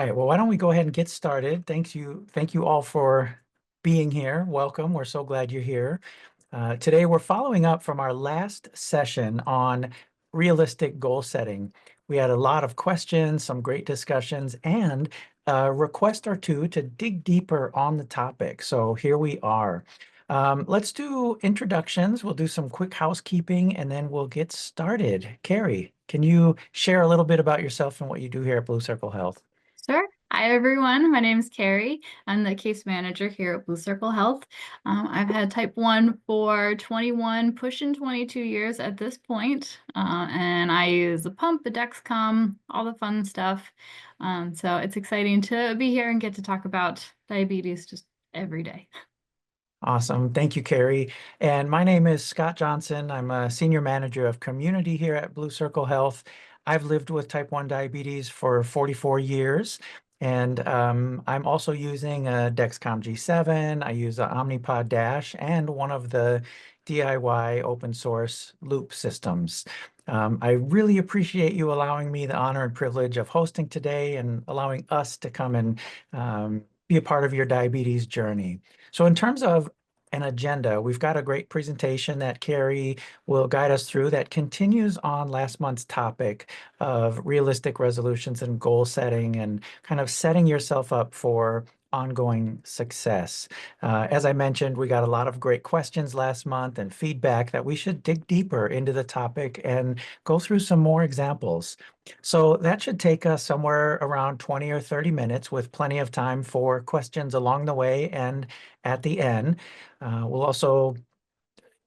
right. Well, why don't we go ahead and get started? Thank you all for being here. Welcome. We're so glad you're here. Today, we're following up from our last session on realistic goal setting. We had a lot of questions, some great discussions, and a request or two to dig deeper on the topic. So here we are. Let's do introductions. We'll do some quick housekeeping, and then we'll get started. Carrie, can you share a little bit about yourself and what you do here at Blue Circle Health? Sure. Hi, everyone. My name is Carrie. I'm the case manager here at Blue Circle Health. I've had type 1 for 21, pushing 22 years at this point. And I use a pump, a Dexcom, all the fun stuff. So it's exciting to be here and get to talk about diabetes just every day. Awesome. Thank you, Carrie. And my name is Scott Johnson. I'm a senior manager of community here at Blue Circle Health. I've lived with type 1 diabetes for 44 years. And I'm also using a Dexcom G7. I use a Omnipod Dash and one of the DIY open source loop systems. I really appreciate you allowing me the honor and privilege of hosting today and allowing us to come and be a part of your diabetes journey. So in terms of an agenda, we've got a great presentation that Carrie will guide us through that continues on last month's topic of realistic resolutions and goal setting and kind of setting yourself up for ongoing success. As I mentioned, we got a lot of great questions last month and feedback that we should dig deeper into the topic and go through some more examples. So that should take us somewhere around 20 or 30 minutes with plenty of time for questions along the way and at the end. We'll also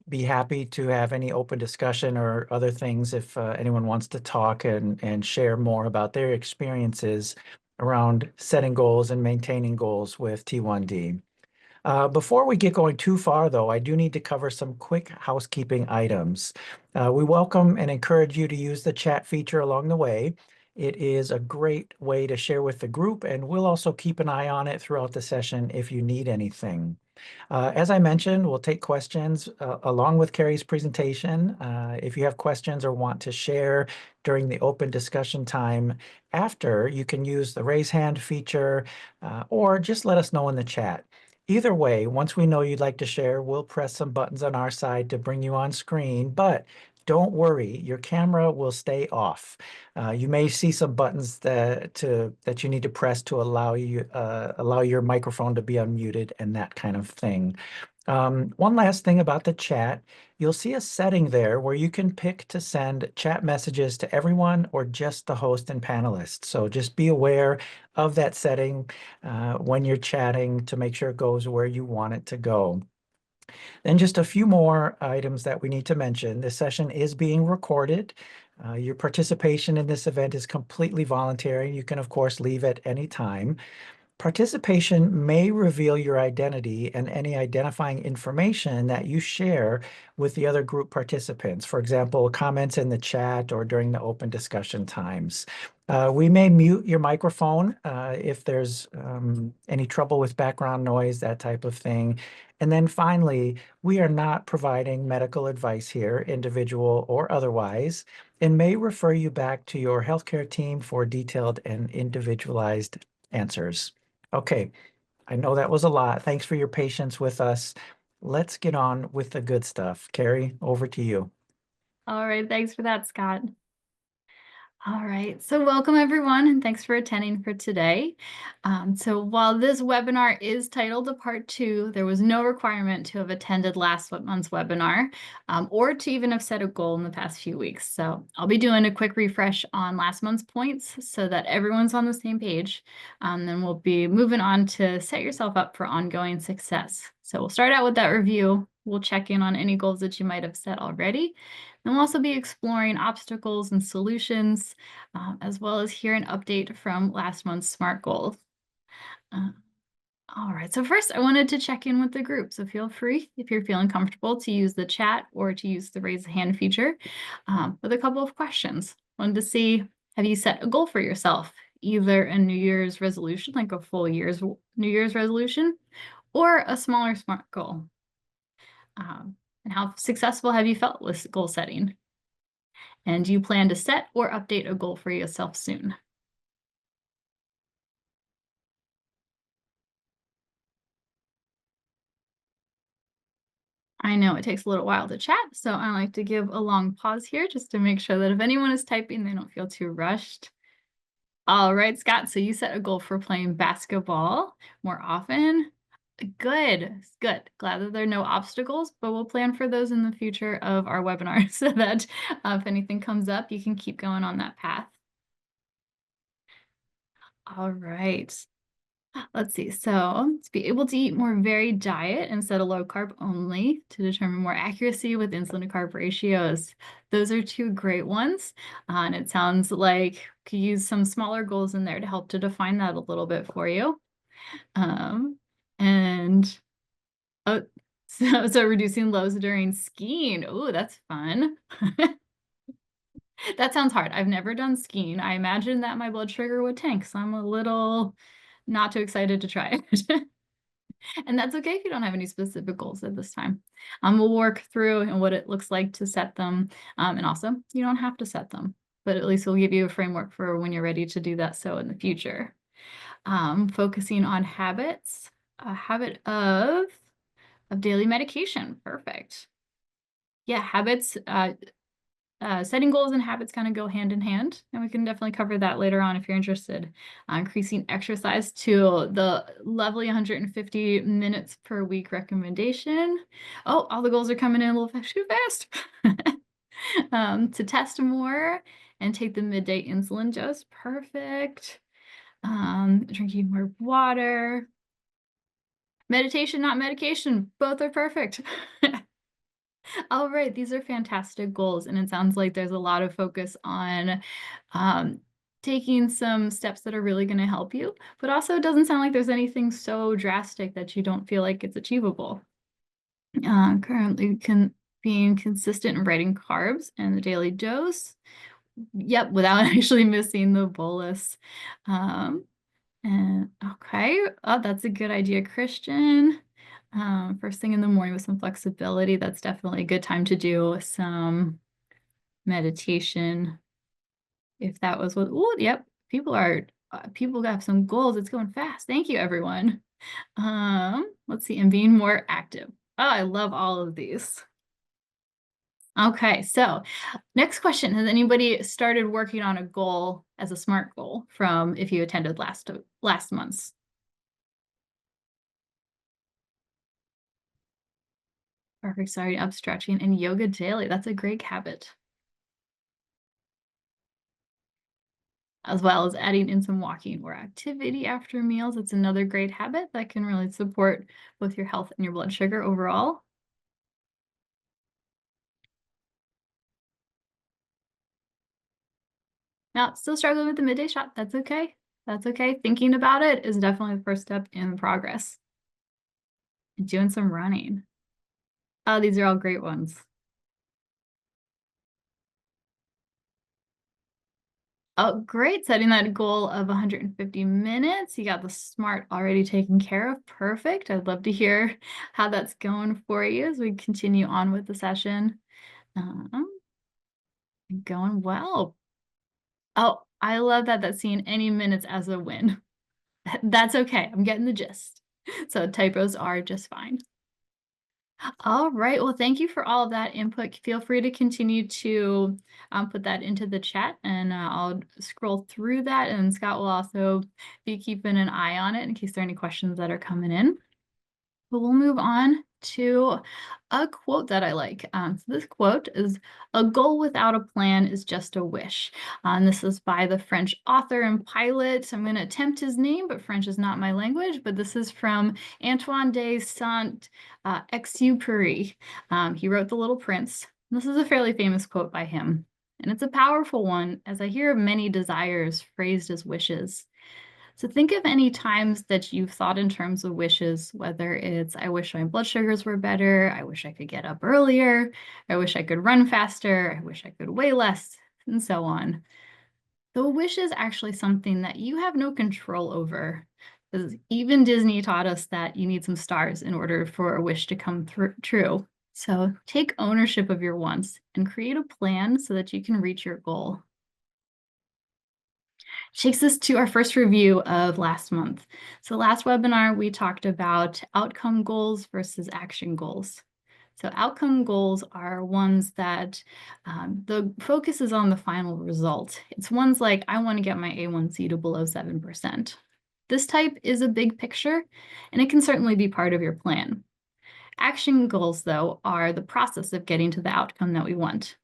be happy to have any open discussion or other things if anyone wants to talk and share more about their experiences around setting goals and maintaining goals with T1D. Before we get going too far, though, I do need to cover some quick housekeeping items. We welcome and encourage you to use the chat feature along the way. It is a great way to share with the group, and we'll also keep an eye on it throughout the session if you need anything. As I mentioned, we'll take questions along with Carrie's presentation. If you have questions or want to share during the open discussion time after, you can use the raise hand feature or just let us know in the chat. Either way, once we know you'd like to share, we'll press some buttons on our side to bring you on screen, but don't worry, your camera will stay off. You may see some buttons that you need to press to allow your microphone to be unmuted and that kind of thing. One last thing about the chat, you'll see a setting there where you can pick to send chat messages to everyone or just the host and panelists. So just be aware of that setting when you're chatting to make sure it goes where you want it to go. Then just a few more items that we need to mention. This session is being recorded. Your participation in this event is completely voluntary. You can, of course, leave at any time. Participation may reveal your identity and any identifying information that you share with the other group participants. For example, comments in the chat or during the open discussion times. We may mute your microphone if there's any trouble with background noise, that type of thing. And then finally, we are not providing medical advice here, individual or otherwise, and may refer you back to your healthcare team for detailed and individualized answers. Okay, I know that was a lot. Thanks for your patience with us. Let's get on with the good stuff. Carrie, over to you. All right. Thanks for that, Scott. All right, so welcome everyone, and thanks for attending for today. So while this webinar is titled a Part 2, there was no requirement to have attended last month's webinar or to even have set a goal in the past few weeks. So I'll be doing a quick refresh on last month's points so that everyone's on the same page. Then we'll be moving on to set yourself up for ongoing success. So we'll start out with that review. We'll check in on any goals that you might have set already. And we'll also be exploring obstacles and solutions, as well as hear an update from last month's SMART goals. All right, so first I wanted to check in with the group. So feel free, if you're feeling comfortable, to use the chat or to use the raise hand feature with a couple of questions. Wanted to see, have you set a goal for yourself? Either a New Year's resolution, like a full year's New Year's resolution, or a smaller SMART goal. And how successful have you felt with goal setting? And do you plan to set or update a goal for yourself soon? I know it takes a little while to chat, so I like to give a long pause here just to make sure that if anyone is typing, they don't feel too rushed. All right, Scott, so you set a goal for playing basketball more often. Good, good. Glad that there are no obstacles, but we'll plan for those in the future of our webinar so that if anything comes up, you can keep going on that path. All right. Let's see. So to be able to eat more varied diet instead of low carb only to determine more accuracy with insulin to carb ratios. Those are two great ones. And it sounds like you could use some smaller goals in there to help to define that a little bit for you. Um, and oh, so reducing lows during skiing. Oh, that's fun. That sounds hard. I've never done skiing. I imagine that my blood sugar would tank, so I'm a little not too excited to try it. And that's okay if you don't have any specific goals at this time. We'll work through and what it looks like to set them. And also, you don't have to set them, but at least we'll give you a framework for when you're ready to do that so in the future. Focusing on habits, a habit of daily medication. Perfect. Yeah, habits, setting goals and habits kind of go hand in hand, and we can definitely cover that later on if you're interested. Increasing exercise to the lovely 150 minutes per week recommendation. Oh, all the goals are coming in a little too fast. To test more and take the midday insulin dose. Perfect. Drinking more water. Meditation, not medication. Both are perfect. All right, these are fantastic goals, and it sounds like there's a lot of focus on taking some steps that are really going to help you, but also it doesn't sound like there's anything so drastic that you don't feel like it's achievable. Currently being consistent in writing carbs and the daily dose. Yep, without actually missing the bolus. And okay, oh, that's a good idea, Christian. First thing in the morning with some flexibility. That's definitely a good time to do some meditation. If that was what, oh, yep, people have some goals. It's going fast. Thank you, everyone. Let's see, and being more active. Oh, I love all of these. Okay, so next question. Has anybody started working on a goal as a SMART goal from if you attended last month's? Perfect. Sorry, up stretching and yoga daily. That's a great habit. As well as adding in some walking or activity after meals. It's another great habit that can really support both your health and your blood sugar overall. Now, still struggling with the midday shot. That's okay. That's okay. Thinking about it is definitely the first step in progress. And doing some running. Oh, these are all great ones. Oh, great. Setting that goal of 150 minutes. You got the SMART already taken care of. Perfect. I'd love to hear how that's going for you as we continue on with the session. Um, Going well. Oh, I love that. That's seeing any minutes as a win. That's okay. I'm getting the gist. So typos are just fine. All right. Well, thank you for all of that input. Feel free to continue to put that into the chat, and I'll scroll through that. And Scott will also be keeping an eye on it in case there are any questions that are coming in. But we'll move on to a quote that I like. So this quote is, "A goal without a plan is just a wish." And this is by the French author and pilot. I'm going to attempt his name, but French is not my language. But this is from Antoine de Saint-Exupéry. He wrote The Little Prince. This is a fairly famous quote by him. And it's a powerful one, as I hear many desires phrased as wishes. So think of any times that you've thought in terms of wishes, whether it's, I wish my blood sugars were better, I wish I could get up earlier, I wish I could run faster, I wish I could weigh less, and so on. The wish is actually something that you have no control over. Because even Disney taught us that you need some stars in order for a wish to come true. So take ownership of your wants and create a plan so that you can reach your goal. Takes us to our first review of last month. So last webinar, we talked about outcome goals versus action goals. So outcome goals are ones that the focus is on the final result. It's ones like, I want to get my A1C to below 7%. This type is a big picture, and it can certainly be part of your plan. Action goals, though, are the process of getting to the outcome that we want.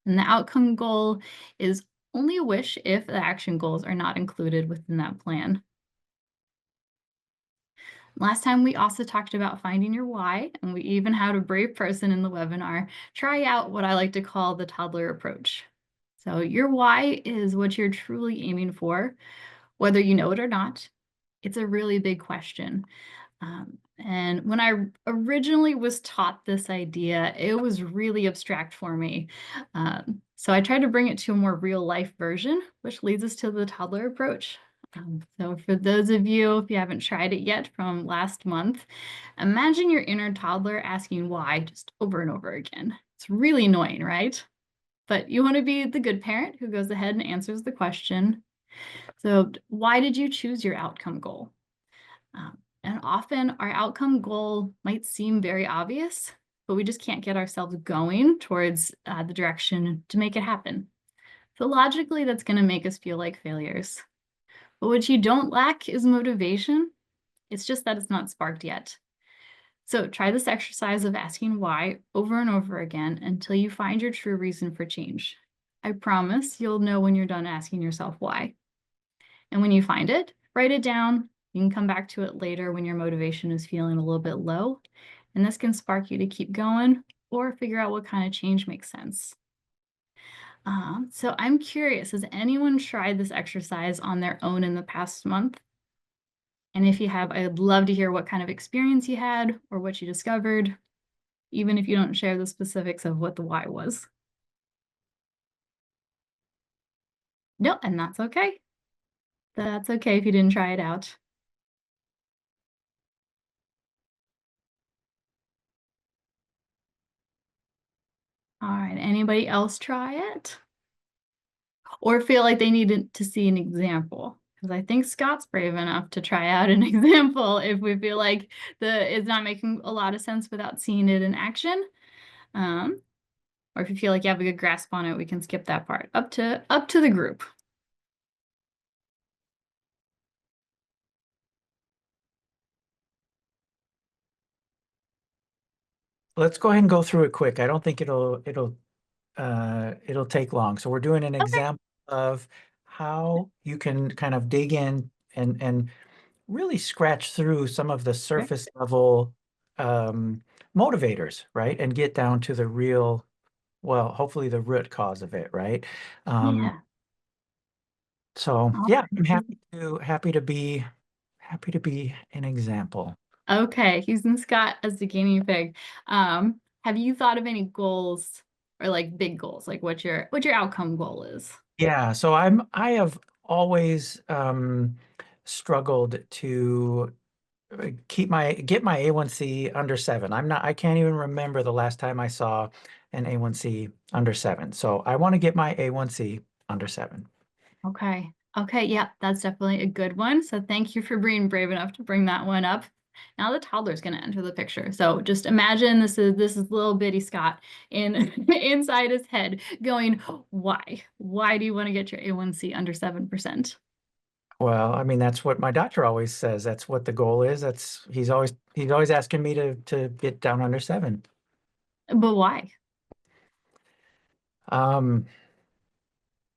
And the outcome goal is only a wish if the action goals are not included within that plan. Last time we also talked about finding your why, and we even had a brave person in the webinar try out what I like to call the toddler approach. So your why is what you're truly aiming for, whether you know it or not. It's a really big question. And when I originally was taught this idea, it was really abstract for me. So I tried to bring it to a more real life version, which leads us to the toddler approach. So for those of you, if you haven't tried it yet from last month, imagine your inner toddler asking why just over and over again. It's really annoying, right? But you want to be the good parent who goes ahead and answers the question. So why did you choose your outcome goal? And often our outcome goal might seem very obvious, but we just can't get ourselves going towards the direction to make it happen. So logically, that's going to make us feel like failures. But what you don't lack is motivation. It's just that it's not sparked yet. So try this exercise of asking why over and over again until you find your true reason for change. I promise you'll know when you're done asking yourself why. And when you find it, write it down. You can come back to it later when your motivation is feeling a little bit low. And this can spark you to keep going or figure out what kind of change makes sense. So I'm curious, has anyone tried this exercise on their own in the past month? And if you have, I'd love to hear what kind of experience you had or what you discovered, even if you don't share the specifics of what the why was. No, and that's okay. That's okay if you didn't try it out. All right, anybody else try it? Or feel like they needed to see an example? Because I think Scott's brave enough to try out an example if we feel like it's not making a lot of sense without seeing it in action. Or if you feel like you have a good grasp on it, we can skip that part. Up to the group. Let's go ahead and go through it quick. I don't think it'll take long. So we're doing an Okay. example of how you can kind of dig in and really scratch through some of the Sure. surface level um, motivators, right? And get down to the real, well, hopefully the root cause of it, right? Um, Yeah. so All yeah, I'm right. happy to be an example. Okay, using Scott as the guinea pig. Have you thought of any goals or like big goals, like what your outcome goal is? Yeah, so I have always struggled to get my A1C under 7. I can't even remember the last time I saw an A1C under 7. So I want to get my A1C under 7. Okay. Okay, yeah, that's definitely a good one. So thank you for being brave enough to bring that one up. Now the toddler's going to enter the picture. So just imagine this is little bitty Scott in inside his head going, why? Why do you want to get your A1C under 7%? Well, I mean that's what my doctor always says. That's what the goal is. That's he's always asking me to get down under 7. But why? Um,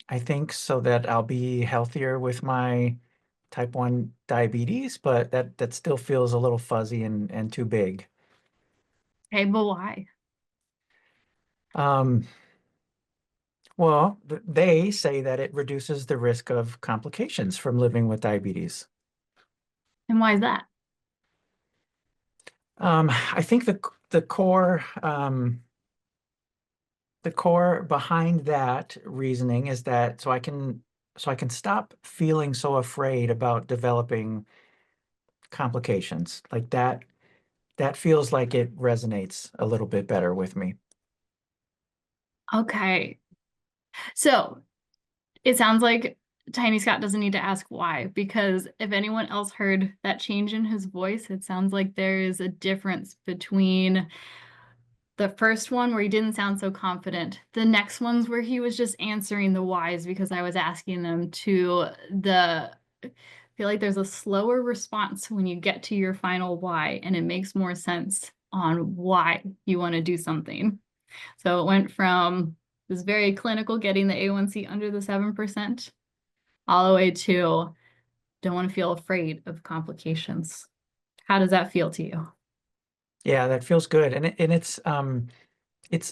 I think so that I'll be healthier with my type 1 diabetes, but that still feels a little fuzzy and too big. Okay, but why? Um, well, they say that it reduces the risk of complications from living with diabetes. And why is that? I think the core behind that reasoning is that so I can stop feeling so afraid about developing complications. Like that feels like it resonates a little bit better with me. Okay. So it sounds like Tiny Scott doesn't need to ask why, because if anyone else heard that change in his voice, it sounds like there is a difference between The first one where he didn't sound so confident. The next ones where he was just answering the whys because I was asking them to the I feel like there's a slower response when you get to your final why, and it makes more sense on why you want to do something. So it went from this very clinical, getting the A1C under the 7%, all the way to don't want to feel afraid of complications. How does that feel to you? Yeah, that feels good. And it's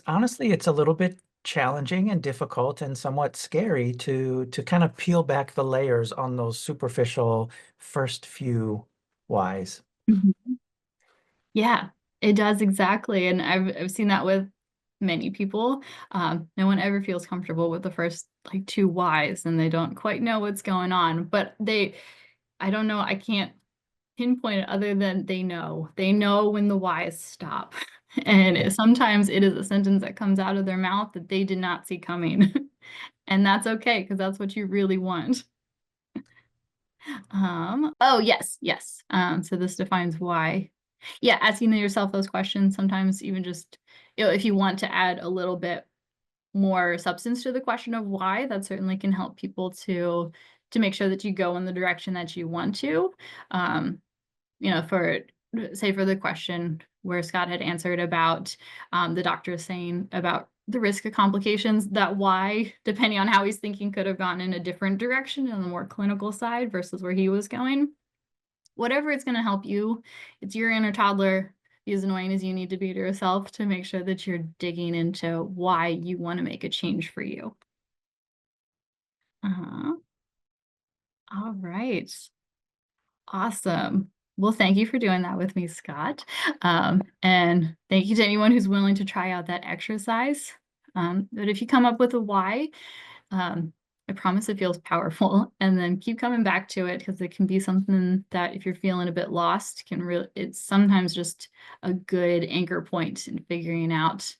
honestly it's a little bit challenging and difficult and somewhat scary to kind of peel back the layers on those superficial first few whys. Mhm. Yeah, it does exactly. And I've seen that with many people. No one ever feels comfortable with the first like two whys and they don't quite know what's going on. But I don't know, I can't pinpoint it other than they know. They know when the whys stop. And Yeah. sometimes it is a sentence that comes out of their mouth that they did not see coming. And that's okay, because that's what you really want. Oh yes, yes. So this defines why. Yeah, asking yourself those questions sometimes even just, if you want to add a little bit more substance to the question of why, that certainly can help people to make sure that you go in the direction that you want to. Um, for say for the question where Scott had answered about the doctor saying about the risk of complications, that why, depending on how he's thinking, could have gone in a different direction on the more clinical side versus where he was going. Whatever it's going to help you, it's your inner toddler. Be as annoying as you need to be to yourself to make sure that you're digging into why you want to make a change for you. Uh-huh. All right. Awesome. Well, thank you for doing that with me, Scott. And thank you to anyone who's willing to try out that exercise. But if you come up with a why, um, I promise it feels powerful. And then keep coming back to it because it can be something that if you're feeling a bit lost, can really, it's sometimes just a good anchor point in figuring out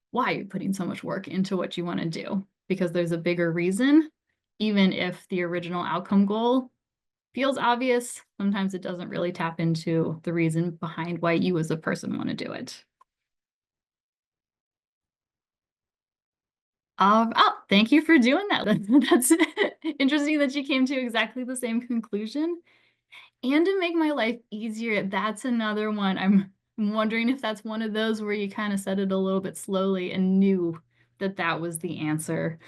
why you're putting so much work into what you want to do. Because there's a bigger reason, even if the original outcome goal feels obvious, sometimes it doesn't really tap into the reason behind why you as a person want to do it. Oh, thank you for doing that. That's interesting that you came to exactly the same conclusion. And to make my life easier, that's another one. I'm wondering if that's one of those where you kind of said it a little bit slowly and knew that that was the answer,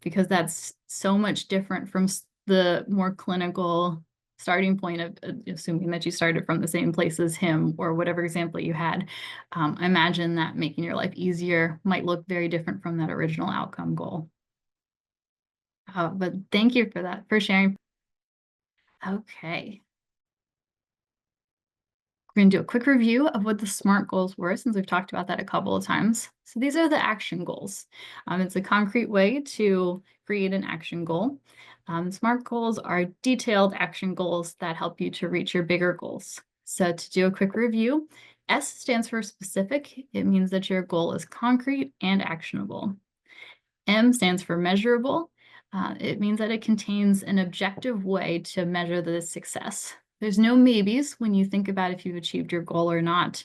because that's so much different from the more clinical starting point of assuming that you started from the same place as him or whatever example you had. I imagine that making your life easier might look very different from that original outcome goal. But thank you for that, for sharing. Okay. We're going to do a quick review of what the SMART goals were, since we've talked about that a couple of times. So these are the action goals. It's a concrete way to create an action goal. SMART goals are detailed action goals that help you to reach your bigger goals. So to do a quick review, S stands for specific. It means that your goal is concrete and actionable. M stands for measurable. It means that it contains an objective way to measure the success. There's no maybes when you think about if you've achieved your goal or not.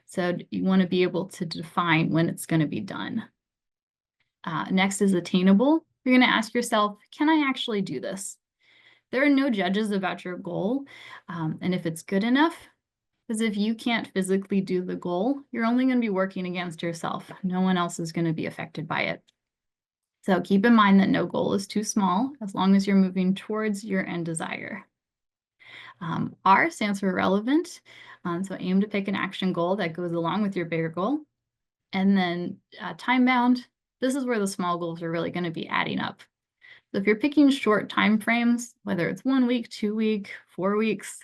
So you want to be able to define when it's going to be done. Next is attainable. You're going to ask yourself, can I actually do this? There are no judges about your goal, and if it's good enough, because if you can't physically do the goal, you're only going to be working against yourself. No one else is going to be affected by it. So keep in mind that no goal is too small as long as you're moving towards your end desire. R stands for relevant. So aim to pick an action goal that goes along with your bigger goal. And then time bound. This is where the small goals are really going to be adding up. So if you're picking short time frames, whether it's 1 week, 2 week, 4 weeks,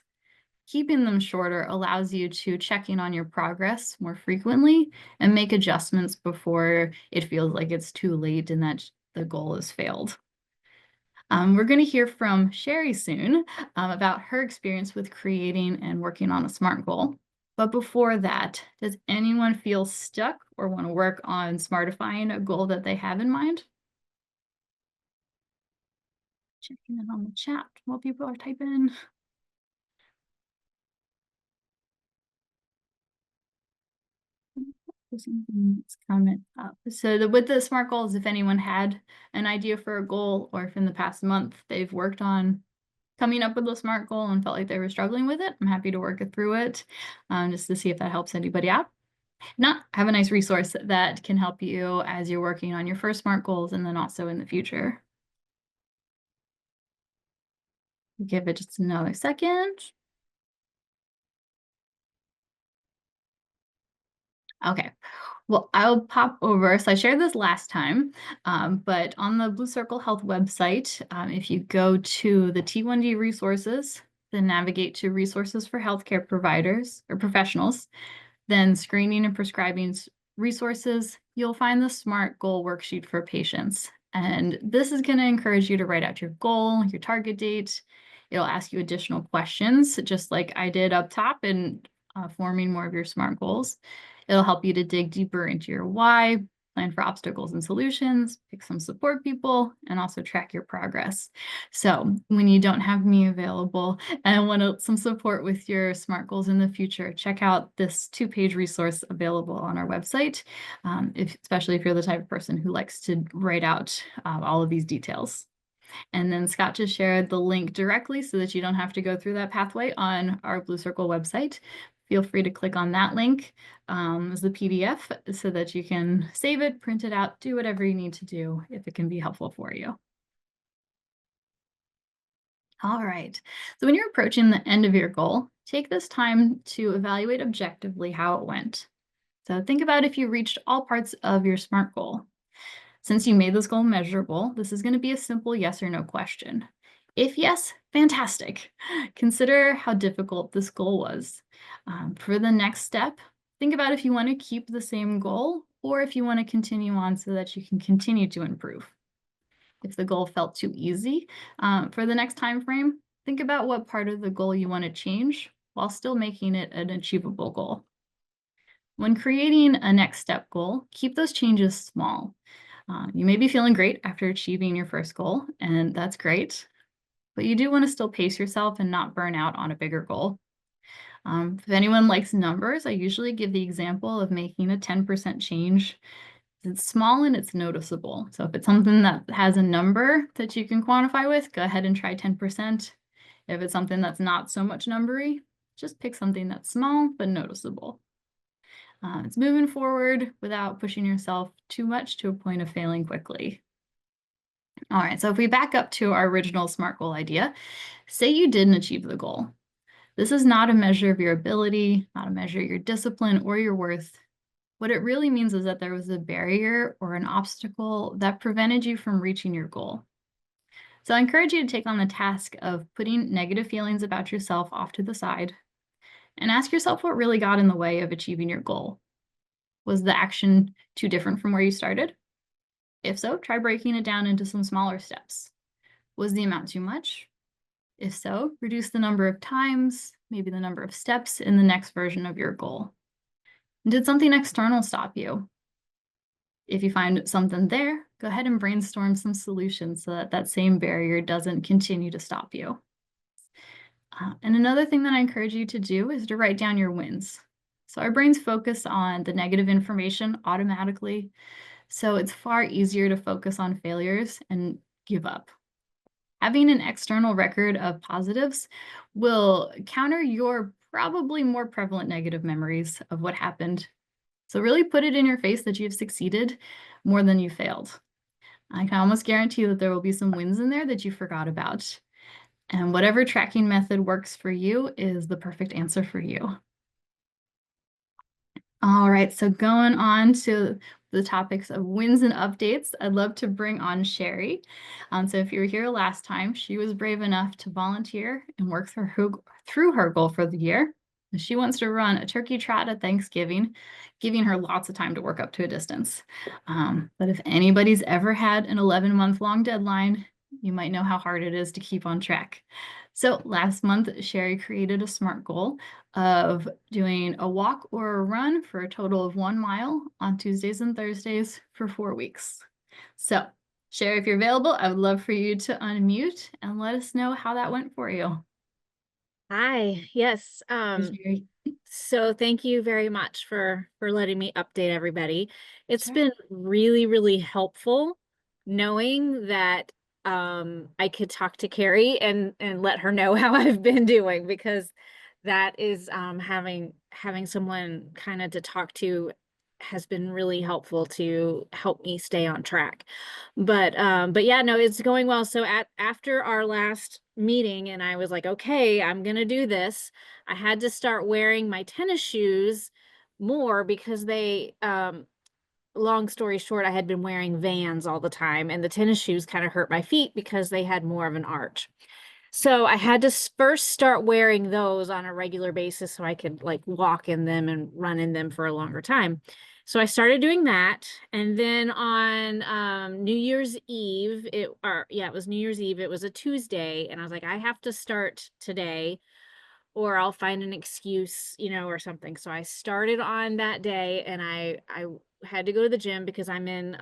keeping them shorter allows you to check in on your progress more frequently and make adjustments before it feels like it's too late and that the goal has failed. We're going to hear from Sherry soon about her experience with creating and working on a SMART goal. But before that, does anyone feel stuck or want to work on smartifying a goal that they have in mind? Checking in on the chat while people are typing. Something that's coming up. So with the SMART goals, if anyone had an idea for a goal, or if in the past month they've worked on coming up with a SMART goal and felt like they were struggling with it, I'm happy to work it through it, just to see if that helps anybody out. If not, I have a nice resource that can help you as you're working on your first SMART goals and then also in the future. Give it just another second. Okay. Well, I'll pop over. So I shared this last time, but on the Blue Circle Health website, if you go to the T1D resources, then navigate to resources for healthcare providers or professionals, then screening and prescribing resources, you'll find the SMART goal worksheet for patients. And this is going to encourage you to write out your goal, your target date. It'll ask you additional questions, just like I did up top in forming more of your SMART goals. It'll help you to dig deeper into your why, plan for obstacles and solutions, pick some support people, and also track your progress. So when you don't have me available and want some support with your SMART goals in the future, check out this 2-page resource available on our website, especially if you're the type of person who likes to write out all of these details. And then Scott just shared the link directly so that you don't have to go through that pathway on our Blue Circle website. Feel free to click on that link as the PDF so that you can save it, print it out, do whatever you need to do if it can be helpful for you. All right. So when you're approaching the end of your goal, take this time to evaluate objectively how it went. So think about if you reached all parts of your SMART goal. Since you made this goal measurable, this is going to be a simple yes or no question. If yes, fantastic. Consider how difficult this goal was. For the next step, think about if you want to keep the same goal or if you want to continue on so that you can continue to improve. If the goal felt too easy, for the next time frame, think about what part of the goal you want to change while still making it an achievable goal. When creating a next step goal, keep those changes small. You may be feeling great after achieving your first goal, and that's great, but you do want to still pace yourself and not burn out on a bigger goal. If anyone likes numbers, I usually give the example of making a 10% change. It's small and it's noticeable. So if it's something that has a number that you can quantify with, go ahead and try 10%. If it's something that's not so much numbery, just pick something that's small but noticeable. It's moving forward without pushing yourself too much to a point of failing quickly. All right, so if we back up to our original SMART goal idea, say you didn't achieve the goal. This is not a measure of your ability, not a measure of your discipline or your worth. What it really means is that there was a barrier or an obstacle that prevented you from reaching your goal. So I encourage you to take on the task of putting negative feelings about yourself off to the side and ask yourself what really got in the way of achieving your goal. Was the action too different from where you started? If so, try breaking it down into some smaller steps. Was the amount too much? If so, reduce the number of times, maybe the number of steps in the next version of your goal. Did something external stop you? If you find something there, go ahead and brainstorm some solutions so that that same barrier doesn't continue to stop you. And another thing that I encourage you to do is to write down your wins. So our brains focus on the negative information automatically, so it's far easier to focus on failures and give up. Having an external record of positives will counter your probably more prevalent negative memories of what happened. So really put it in your face that you've succeeded more than you failed. I can almost guarantee that there will be some wins in there that you forgot about. And whatever tracking method works for you is the perfect answer for you. All right, so going on to the topics of wins and updates, I'd love to bring on Sherry. So if you were here last time, she was brave enough to volunteer and work through her goal for the year. She wants to run a turkey trot at Thanksgiving, giving her lots of time to work up to a distance. But if anybody's ever had an 11-month-long deadline, you might know how hard it is to keep on track. So last month, Sherry created a SMART goal of doing a walk or a run for a total of 1 mile on Tuesdays and Thursdays for 4 weeks. So Sherry, if you're available, I would love for you to unmute and let us know how that went for you. Hi. Yes. Hi, Sherry. So thank you very much for letting me update everybody. It's Sure. been really, really helpful knowing that I could talk to Carrie and let her know how I've been doing because that is having someone kind of to talk to has been really helpful to help me stay on track. But yeah, no, it's going well. So at after our last meeting and I was like, okay, I'm gonna do this. I had to start wearing my tennis shoes more because long story short, I had been wearing Vans all the time and the tennis shoes kind of hurt my feet because they had more of an arch. So I had to first start wearing those on a regular basis so I could like walk in them and run in them for a longer time. So I started doing that. And then on New Year's Eve, it was New Year's Eve. It was a Tuesday. And I was like, I have to start today or I'll find an excuse, or something. So I started on that day and I had to go to the gym because I'm in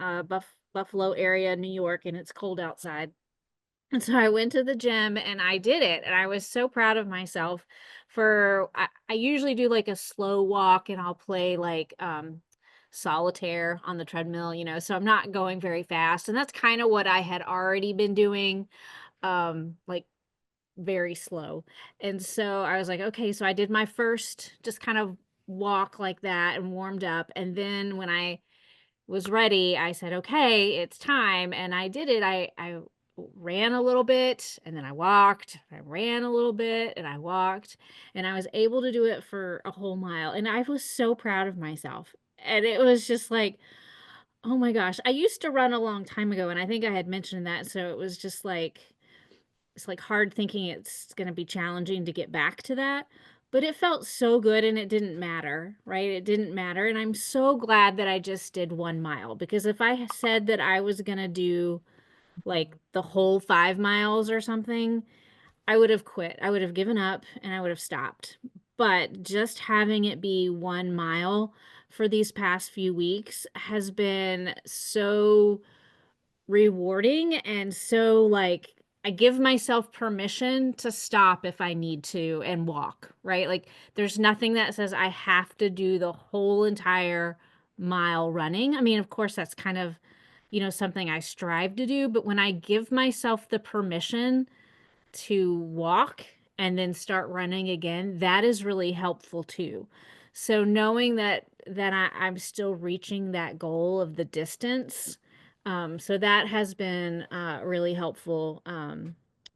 Buffalo area, New York, and it's cold outside. And so I went to the gym and I did it. And I was so proud of myself I usually do like a slow walk and I'll play like solitaire on the treadmill, so I'm not going very fast. And that's kind of what I had already been doing, like very slow. And so I was like, okay, so I did my first just kind of walk like that and warmed up. And then when I was ready, I said, okay, it's time. And I did it. I ran a little bit and then I walked. I ran a little bit and I walked. And I was able to do it for a whole mile. And I was so proud of myself. And it was just like, oh my gosh. I used to run a long time ago. And I think I had mentioned that. So it was just like, it's like hard thinking it's going to be challenging to get back to that. But it felt so good and it didn't matter, right? It didn't matter. And I'm so glad that I just did 1 mile because if I said that I was going to do like the whole 5 miles or something, I would have quit. I would have given up and I would have stopped. But just having it be 1 mile for these past few weeks has been so rewarding and so like I give myself permission to stop if I need to and walk, right? Like there's nothing that says I have to do the whole entire mile running. I mean, of course that's kind of, something I strive to do, but when I give myself the permission to walk and then start running again, that is really helpful too. So knowing that I'm still reaching that goal of the distance, so that has been really helpful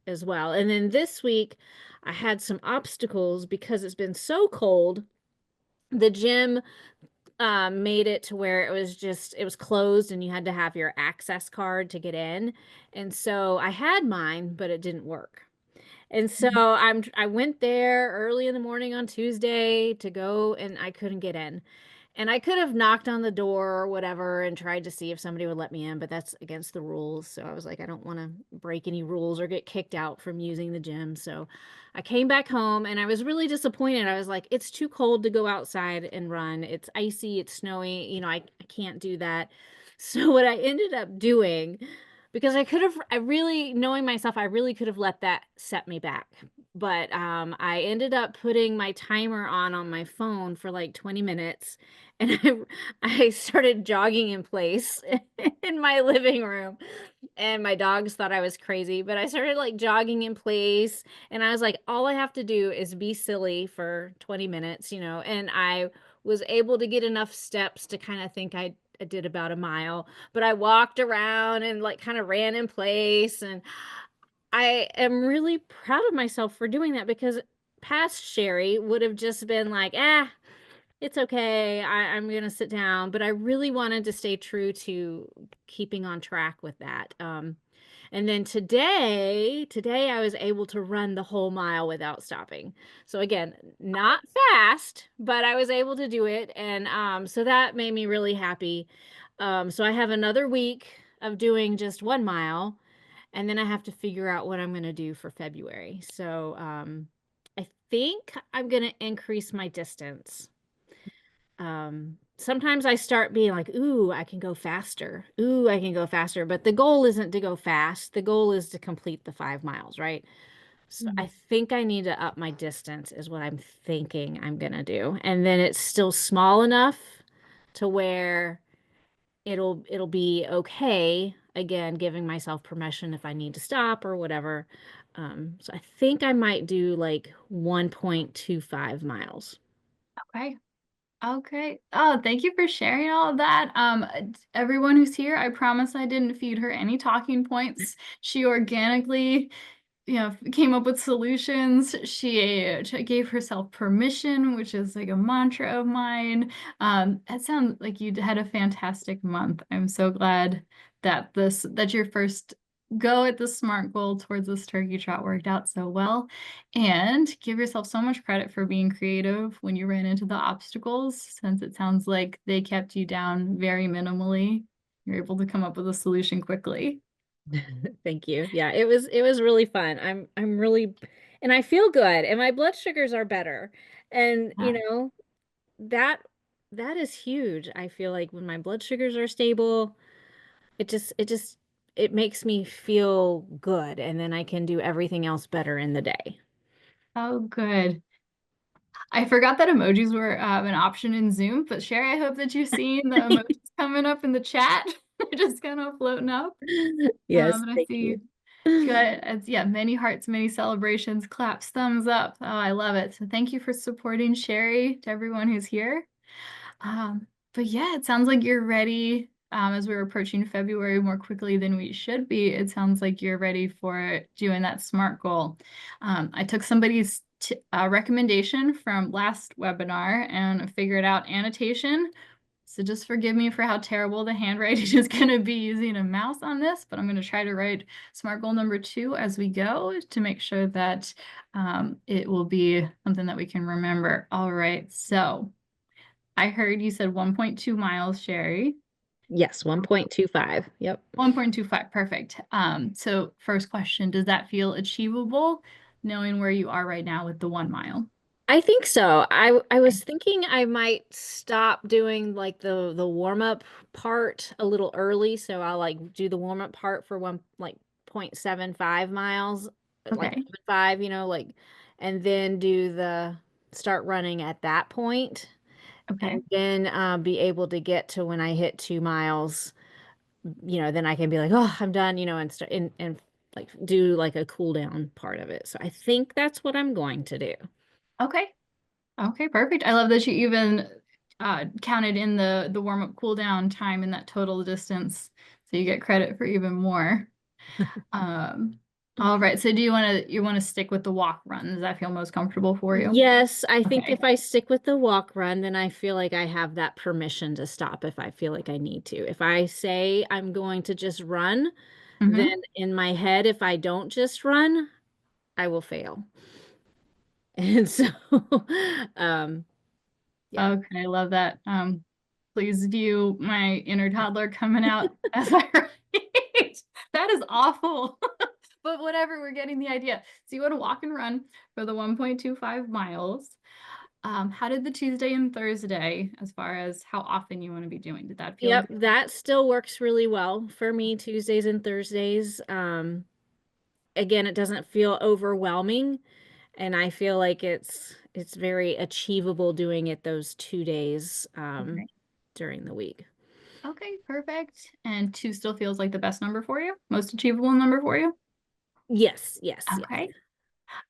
as well. And then this week, I had some obstacles because it's been so cold. The gym made it to where it was closed and you had to have your access card to get in. And so I had mine, but it didn't work. And so I went there early in the morning on Tuesday to go and I couldn't get in. And I could have knocked on the door or whatever and tried to see if somebody would let me in, but that's against the rules. So I was like, I don't want to break any rules or get kicked out from using the gym. So I came back home and I was really disappointed. I was like, it's too cold to go outside and run. It's icy, it's snowy. I can't do that. So what I ended up doing, because I really, knowing myself, I really could have let that set me back. But I ended up putting my timer on my phone for like 20 minutes and I started jogging in place in my living room. And my dogs thought I was crazy, but I started like jogging in place. And I was like, all I have to do is be silly for 20 minutes, and I was able to get enough steps to kind of think I did about a mile, but I walked around and like kind of ran in place. And I am really proud of myself for doing that because past Sherry would have just been like, it's okay. I'm gonna sit down. But I really wanted to stay true to keeping on track with that. And then today I was able to run the whole mile without stopping. So again, not fast, but I was able to do it. And so that made me really happy. So I have another week of doing just 1 mile, and then I have to figure out what I'm gonna do for February. So I think I'm gonna increase my distance. Sometimes I start being like, ooh, I can go faster. Ooh, I can go faster. But the goal isn't to go fast. The goal is to complete the 5 miles, right? So I think I need to up my distance is what I'm thinking I'm gonna do. And then it's still small enough to where it'll be okay. Again, giving myself permission if I need to stop or whatever. So I think I might do like 1.25 miles. Okay. Okay. Oh, thank you for sharing all of that. Everyone who's here, I promise I didn't feed her any talking points. She organically, came up with solutions. She gave herself permission, which is like a mantra of mine. It sounds like you had a fantastic month. I'm so glad that your first go at the SMART goal towards this turkey trot worked out so well. And give yourself so much credit for being creative when you ran into the obstacles, since it sounds like they kept you down very minimally. You're able to come up with a solution quickly. Thank you. Yeah, it was really fun. I'm really and I feel good and my blood sugars are better. And Yeah. that that is huge. I feel like when my blood sugars are stable, it just it makes me feel good and then I can do everything else better in the day. Oh, good. I forgot that emojis were an option in Zoom, but Sherry, I hope that you've seen the emojis coming up in the chat. They're just kind of floating up. Yes, And I thank see you. good. Yeah, many hearts, many celebrations, claps, thumbs up. Oh, I love it. So thank you for supporting Sherry to everyone who's here. Um, but yeah, it sounds like you're ready. As we're approaching February more quickly than we should be, it sounds like you're ready for doing that SMART goal. I took somebody's recommendation from last webinar and figured out annotation. So just forgive me for how terrible the handwriting is going to be using a mouse on this, but I'm going to try to write SMART goal number 2 as we go to make sure that it will be something that we can remember. All right, so I heard you said 1.2 miles, Sherry. Yes, 1.25. Yep. 1.25, perfect. So first question, does that feel achievable knowing where you are right now with the 1 mile? I think so. I Okay. was thinking I might stop doing like the warm up part a little early, so I'll like do the warm up part for one like 0.75 miles, like Okay. 5, like and then do the start running at that point Okay. and then be able to get to when I hit 2 miles, then I can be like, "Oh, I'm done," and start and like do like a cool down part of it. So I think that's what I'm going to do. Okay. Okay, perfect. I love that you even counted in the warm-up cool down time in that total distance. So you get credit for even more. Um, all right. So do you want to stick with the walk run? Does that feel most comfortable for you? Yes, I think Okay. if I stick with the walk run, then I feel like I have that permission to stop if I feel like I need to. If I say I'm going to just run, then Mm-hmm. in my head, if I don't just run, I will fail. And so, um, yeah. Okay, I love that. Please view my inner toddler coming out as I write. That is awful. But whatever, we're getting the idea. So you want to walk and run for the 1.25 miles. How did the Tuesday and Thursday, as far as how often you want to be doing, did that feel Yep, good? that still works really well for me, Tuesdays and Thursdays. Again, it doesn't feel overwhelming, and I feel like it's very achievable doing it those 2 days Okay. during the week. Okay, perfect. And 2 still feels like the best number for you? Most achievable number for you? Yes, yes, yes. Okay.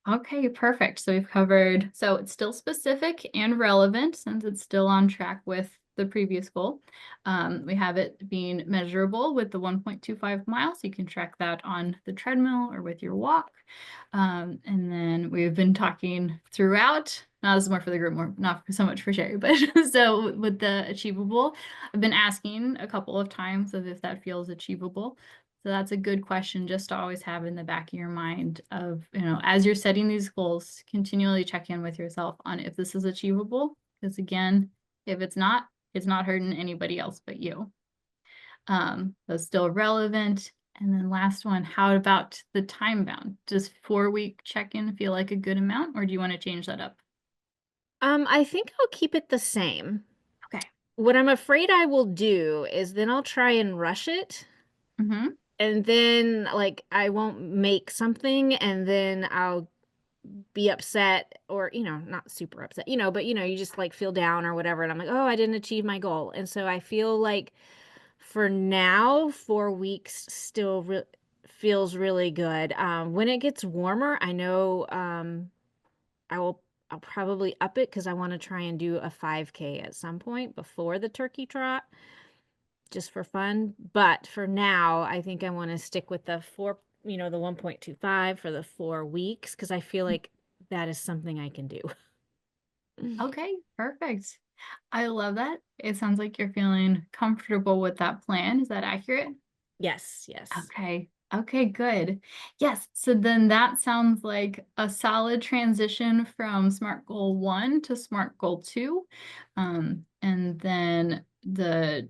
Okay, perfect. So we've covered, so it's still specific and relevant since it's still on track with the previous goal. We have it being measurable with the 1.25 miles. You can track that on the treadmill or with your walk. And then we've been talking throughout. Now this is more for the group, more not so much for Sherry, but so with the achievable, I've been asking a couple of times of if that feels achievable. So that's a good question just to always have in the back of your mind of, as you're setting these goals, continually check in with yourself on if this is achievable. Because again, if it's not hurting anybody else but you. That's still relevant. And then last one, how about the time bound? Does 4-week check-in feel like a good amount, or do you want to change that up? I think I'll keep it the same. Okay. What I'm afraid I will do is then I'll try and rush it. Mm-hmm. and then like I won't make something and then I'll be upset or, not super upset, but you just like feel down or whatever. And I'm like, oh, I didn't achieve my goal. And so I feel like for now, 4 weeks still feels really good. When it gets warmer, I know I will I'll probably up it because I want to try and do a 5K at some point before the turkey trot, just for fun. But for now, I think I want to stick with the 1.25 for the 4 weeks because I feel like that is something I can do. Okay, perfect. I love that. It sounds like you're feeling comfortable with that plan. Is that accurate? Yes, yes. Okay. Okay, good. Yes. So then that sounds like a solid transition from SMART Goal 1 to SMART Goal 2. And then that's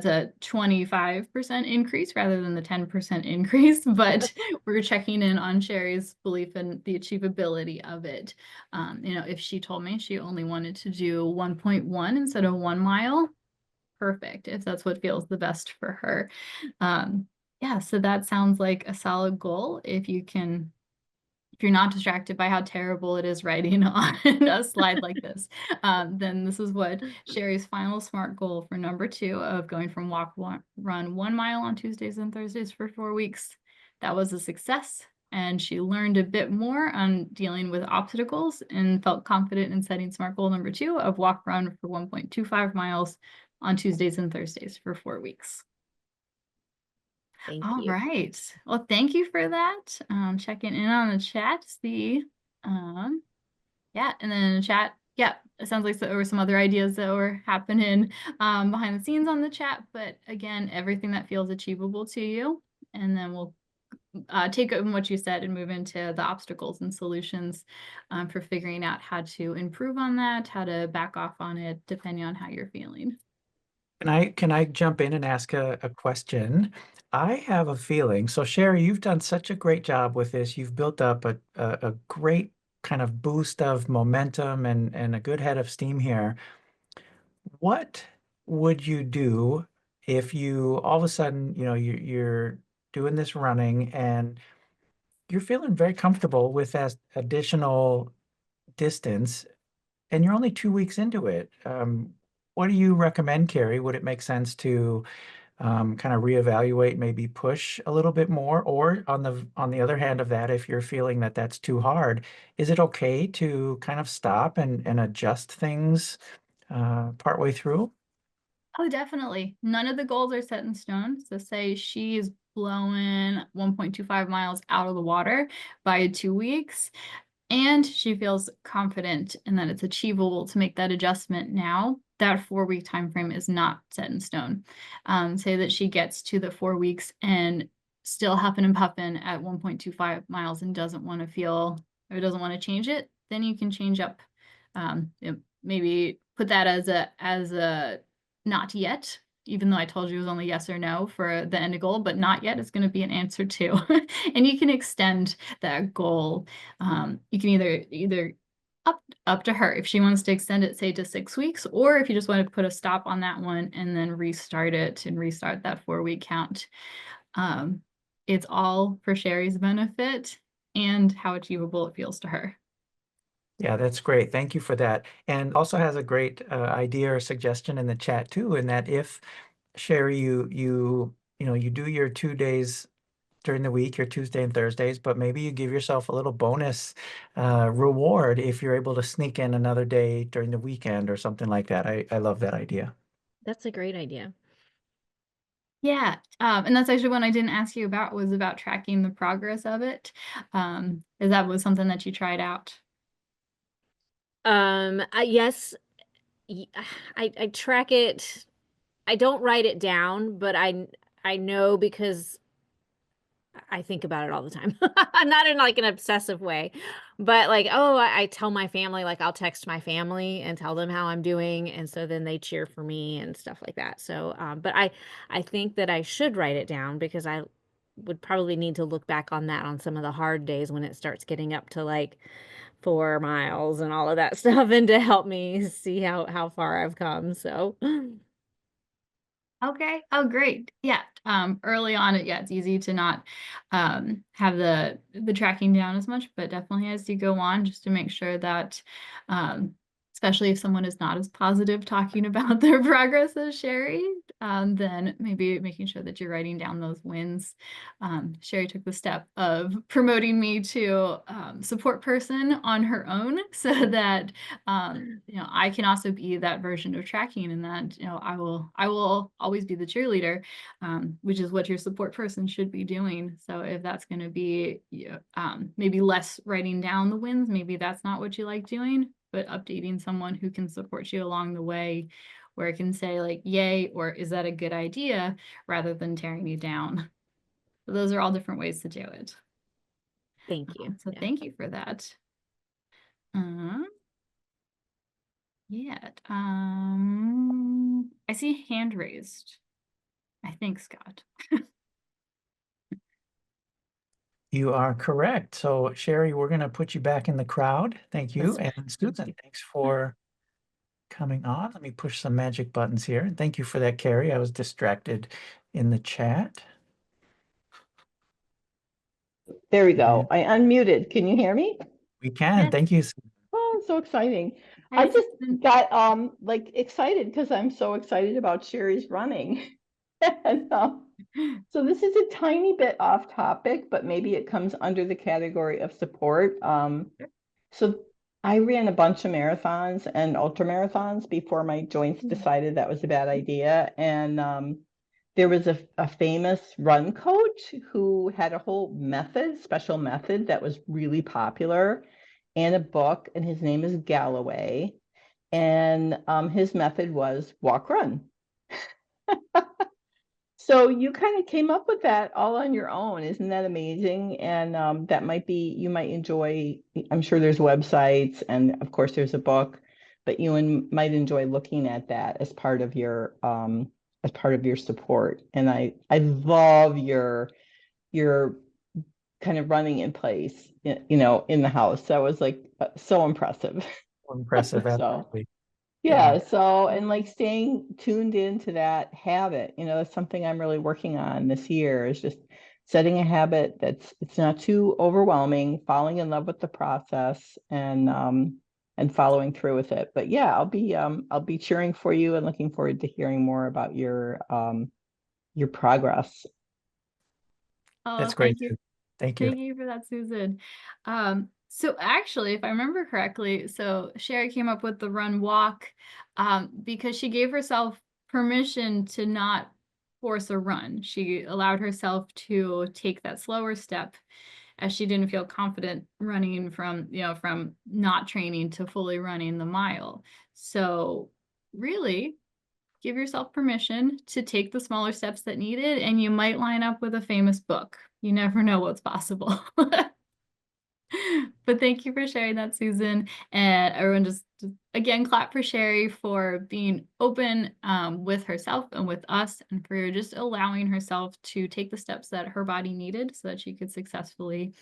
a 25% increase rather than the 10% increase, but we're checking in on Sherry's belief in the achievability of it. If she told me she only wanted to do 1.1 instead of 1 mile, perfect, if that's what feels the best for her. Yeah, so that sounds like a solid goal. If you're not distracted by how terrible it is writing on a slide like this, then this is what Sherry's final SMART goal for number 2 of going from run 1 mile on Tuesdays and Thursdays for 4 weeks. That was a success. And she learned a bit more on dealing with obstacles and felt confident in setting SMART goal number 2 of walk run for 1.25 miles on Tuesdays and Thursdays for 4 weeks. Thank All you. right. Well, thank you for that. Checking in on the chat to see. Yeah, and then in the chat, yeah, it sounds like there were some other ideas that were happening behind the scenes on the chat. But again, everything that feels achievable to you. And then we'll take on what you said and move into the obstacles and solutions for figuring out how to improve on that, how to back off on it, depending on how you're feeling. Can I jump in and ask a question? I have a feeling, so Sherry, you've done such a great job with this. You've built up a great kind of boost of momentum and a good head of steam here. What would you do if you all of a sudden, you're doing this running and you're feeling very comfortable with that additional distance and you're only 2 weeks into it? What do you recommend, Carrie? Would it make sense to kind of reevaluate, maybe push a little bit more? Or on the other hand of that, if you're feeling that that's too hard, is it okay to kind of stop and adjust things partway through? Oh, definitely. None of the goals are set in stone. So say she's blowing 1.25 miles out of the water by 2 weeks, and she feels confident and that it's achievable to make that adjustment now. That 4 week time frame is not set in stone. Say that she gets to the 4 weeks and still huffing and puffing at 1.25 miles and doesn't want to feel or doesn't want to change it, then you can change up. Maybe put that as a not yet, even though I told you it was only yes or no for the end goal, but not yet is going to be an answer too. And you can extend that goal. You can either up to her if she wants to extend it, say, to 6 weeks, or if you just want to put a stop on that one and then restart it and restart that 4 week count. It's all for Sherry's benefit and how achievable it feels to her. Yeah, that's great. Thank you for that. And also has a great idea or suggestion in the chat too, in that if Sherry, you do your 2 days during the week, your Tuesday and Thursdays, but maybe you give yourself a little bonus reward if you're able to sneak in another day during the weekend or something like that. I love that idea. That's a great idea. Yeah, and that's actually one I didn't ask you about, was about tracking the progress of it. Is that was something that you tried out? Yes, y- I track it. I don't write it down, but I know because I think about it all the time. I'm not in like an obsessive way, but like, oh, I tell my family, like I'll text my family and tell them how I'm doing. And so then they cheer for me and stuff like that. So, but I think that I should write it down because I would probably need to look back on that on some of the hard days when it starts getting up to like 4 miles and all of that stuff and to help me see how far I've come. So Okay. Oh, great. Yeah. Early on, it's easy to not have the tracking down as much, but definitely as you go on, just to make sure that, um, especially if someone is not as positive talking about their progress as Sherry, then maybe making sure that you're writing down those wins. Sherry took the step of promoting me to support person on her own, so that I can also be that version of tracking, and that, I will always be the cheerleader, which is what your support person should be doing. So if that's going to be, maybe less writing down the wins, maybe that's not what you like doing, but updating someone who can support you along the way, where it can say like, yay, or is that a good idea, rather than tearing you down. So those are all different ways to do it. Thank you. So Yeah. thank you for that. Yeah. I see hand raised. I think, Scott. You are correct. So Sherry, we're going to put you back in the crowd. Thank you. That's And Susan, thanks for coming on. Let me push some magic buttons here. And thank you for that, Carrie. I was distracted in the chat. There we And go. I unmuted. Can you hear me? we can. Yes. Thank you. Oh, so exciting. Hi, I just Susan. got like excited because I'm so excited about Sherry's running. And so this is a tiny bit off topic, but maybe it comes under the category of support. So I ran a bunch of marathons and ultra marathons before my joints decided that was a bad idea. And there was a famous run coach who had a whole method, special method that was really popular, and a book, and his name is Galloway. And his method was walk, run. So you kind of came up with that all on your own. Isn't that amazing? And that might be, you might enjoy, I'm sure there's websites and of course there's a book, but might enjoy looking at that as part of your support. And I love your kind of running in place, in the house. That was like so impressive. Impressive. So. Absolutely. Yeah, so and like staying tuned into that habit, that's something I'm really working on this year, is just setting a habit it's not too overwhelming, falling in love with the process, and following through with it. But yeah, I'll be cheering for you and looking forward to hearing more about your progress. Oh, That's great. thank you. Thank you. Thank you for that, Susan. So actually, if I remember correctly, so Sherry came up with the run walk, because she gave herself permission to not force a run. She allowed herself to take that slower step, as she didn't feel confident running from not training to fully running the mile. So really, give yourself permission to take the smaller steps that needed, and you might line up with a famous book. You never know what's possible. But thank you for sharing that, Susan. And everyone just again, clap for Sherry for being open, with herself and with us, and for just allowing herself to take the steps that her body needed so that she could successfully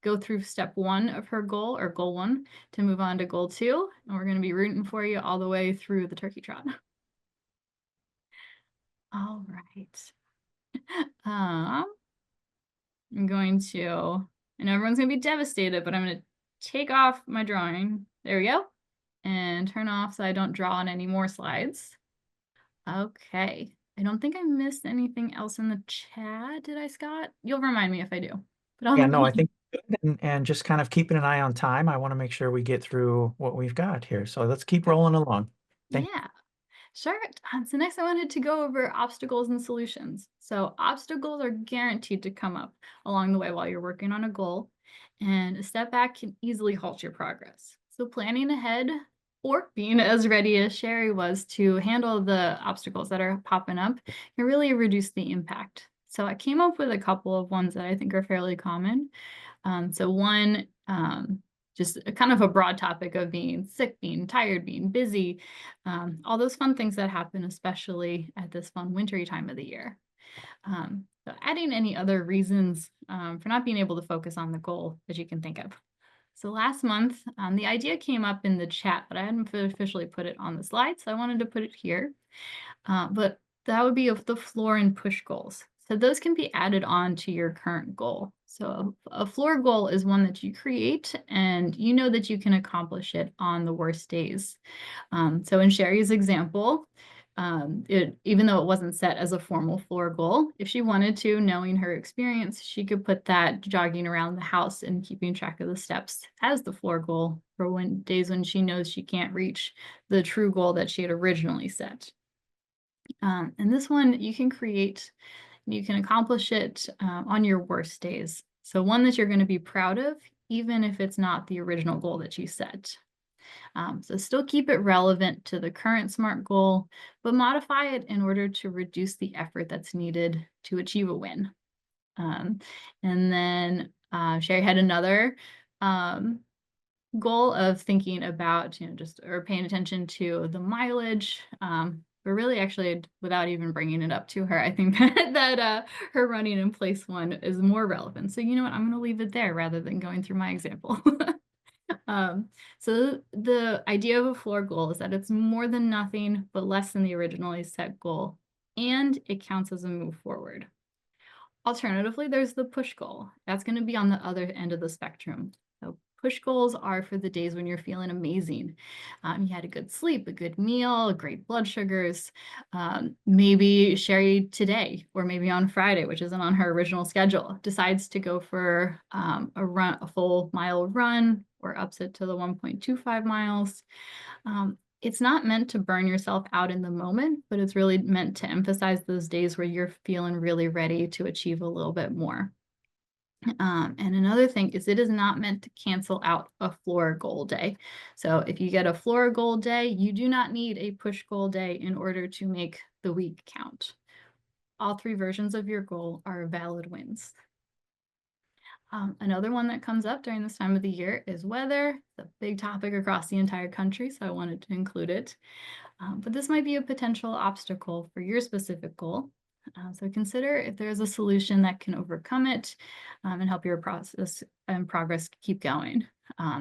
go through step one of her goal, or goal one, to move on to goal two. And we're going to be rooting for you all the way through the turkey trot. All right. I'm going to, I know everyone's going to be devastated, but I'm going to take off my drawing. There we go. And turn off so I don't draw on any more slides. Okay. I don't think I missed anything else in the chat. Did I, Scott? You'll remind me if I do. But Yeah, no, I think and just kind of keeping an eye on time. I want to make sure we get through what we've got here. So let's keep rolling along. yeah. Sure. So next I wanted to go over obstacles and solutions. So obstacles are guaranteed to come up along the way while you're working on a goal, and a step back can easily halt your progress. So planning ahead, or being as ready as Sherry was to handle the obstacles that are popping up, can really reduce the impact. So I came up with a couple of ones that I think are fairly common. So one, just a kind of a broad topic of being sick, being tired, being busy, all those fun things that happen, especially at this fun wintry time of the year. So adding any other reasons for not being able to focus on the goal that you can think of. So last month, the idea came up in the chat, but I hadn't officially put it on the slide, so I wanted to put it here. But that would be of the floor and push goals. So those can be added on to your current goal. So a floor goal is one that you create and you know that you can accomplish it on the worst days. So in Sherry's example, even though it wasn't set as a formal floor goal, if she wanted to, knowing her experience, she could put that jogging around the house and keeping track of the steps as the floor goal for days when she knows she can't reach the true goal that she had originally set. And this one you can create, you can accomplish it on your worst days. So one that you're going to be proud of, even if it's not the original goal that you set. So still keep it relevant to the current SMART goal, but modify it in order to reduce the effort that's needed to achieve a win. And then Sherry had another goal of thinking about, or paying attention to the mileage. But really, actually, without even bringing it up to her, I think that her running in place one is more relevant. So you know what? I'm going to leave it there rather than going through my example. So the idea of a floor goal is that it's more than nothing, but less than the originally set goal, and it counts as a move forward. Alternatively, there's the push goal. That's going to be on the other end of the spectrum. So push goals are for the days when you're feeling amazing. You had a good sleep, a good meal, great blood sugars. Maybe Sherry today, or maybe on Friday, which isn't on her original schedule, decides to go for a full mile run, or ups it to the 1.25 miles. It's not meant to burn yourself out in the moment, but it's really meant to emphasize those days where you're feeling really ready to achieve a little bit more. And another thing is it is not meant to cancel out a floor goal day. So if you get a floor goal day, you do not need a push goal day in order to make the week count. All three versions of your goal are valid wins. Another one that comes up during this time of the year is weather. It's a big topic across the entire country, so I wanted to include it. But this might be a potential obstacle for your specific goal. So consider if there's a solution that can overcome it and help your process and progress keep going.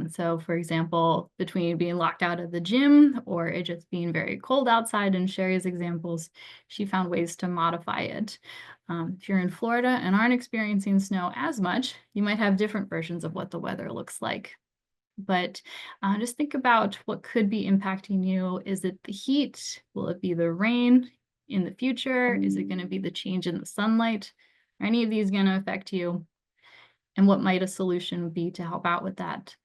So for example, between being locked out of the gym or it just being very cold outside, in Sherry's examples, she found ways to modify it. If you're in Florida and aren't experiencing snow as much, you might have different versions of what the weather looks like. But just think about what could be impacting you. Is it the heat? Will it be the rain in the future? Is it going to be the change in the sunlight? Are any of these going to affect you? And what might a solution be to help out with that?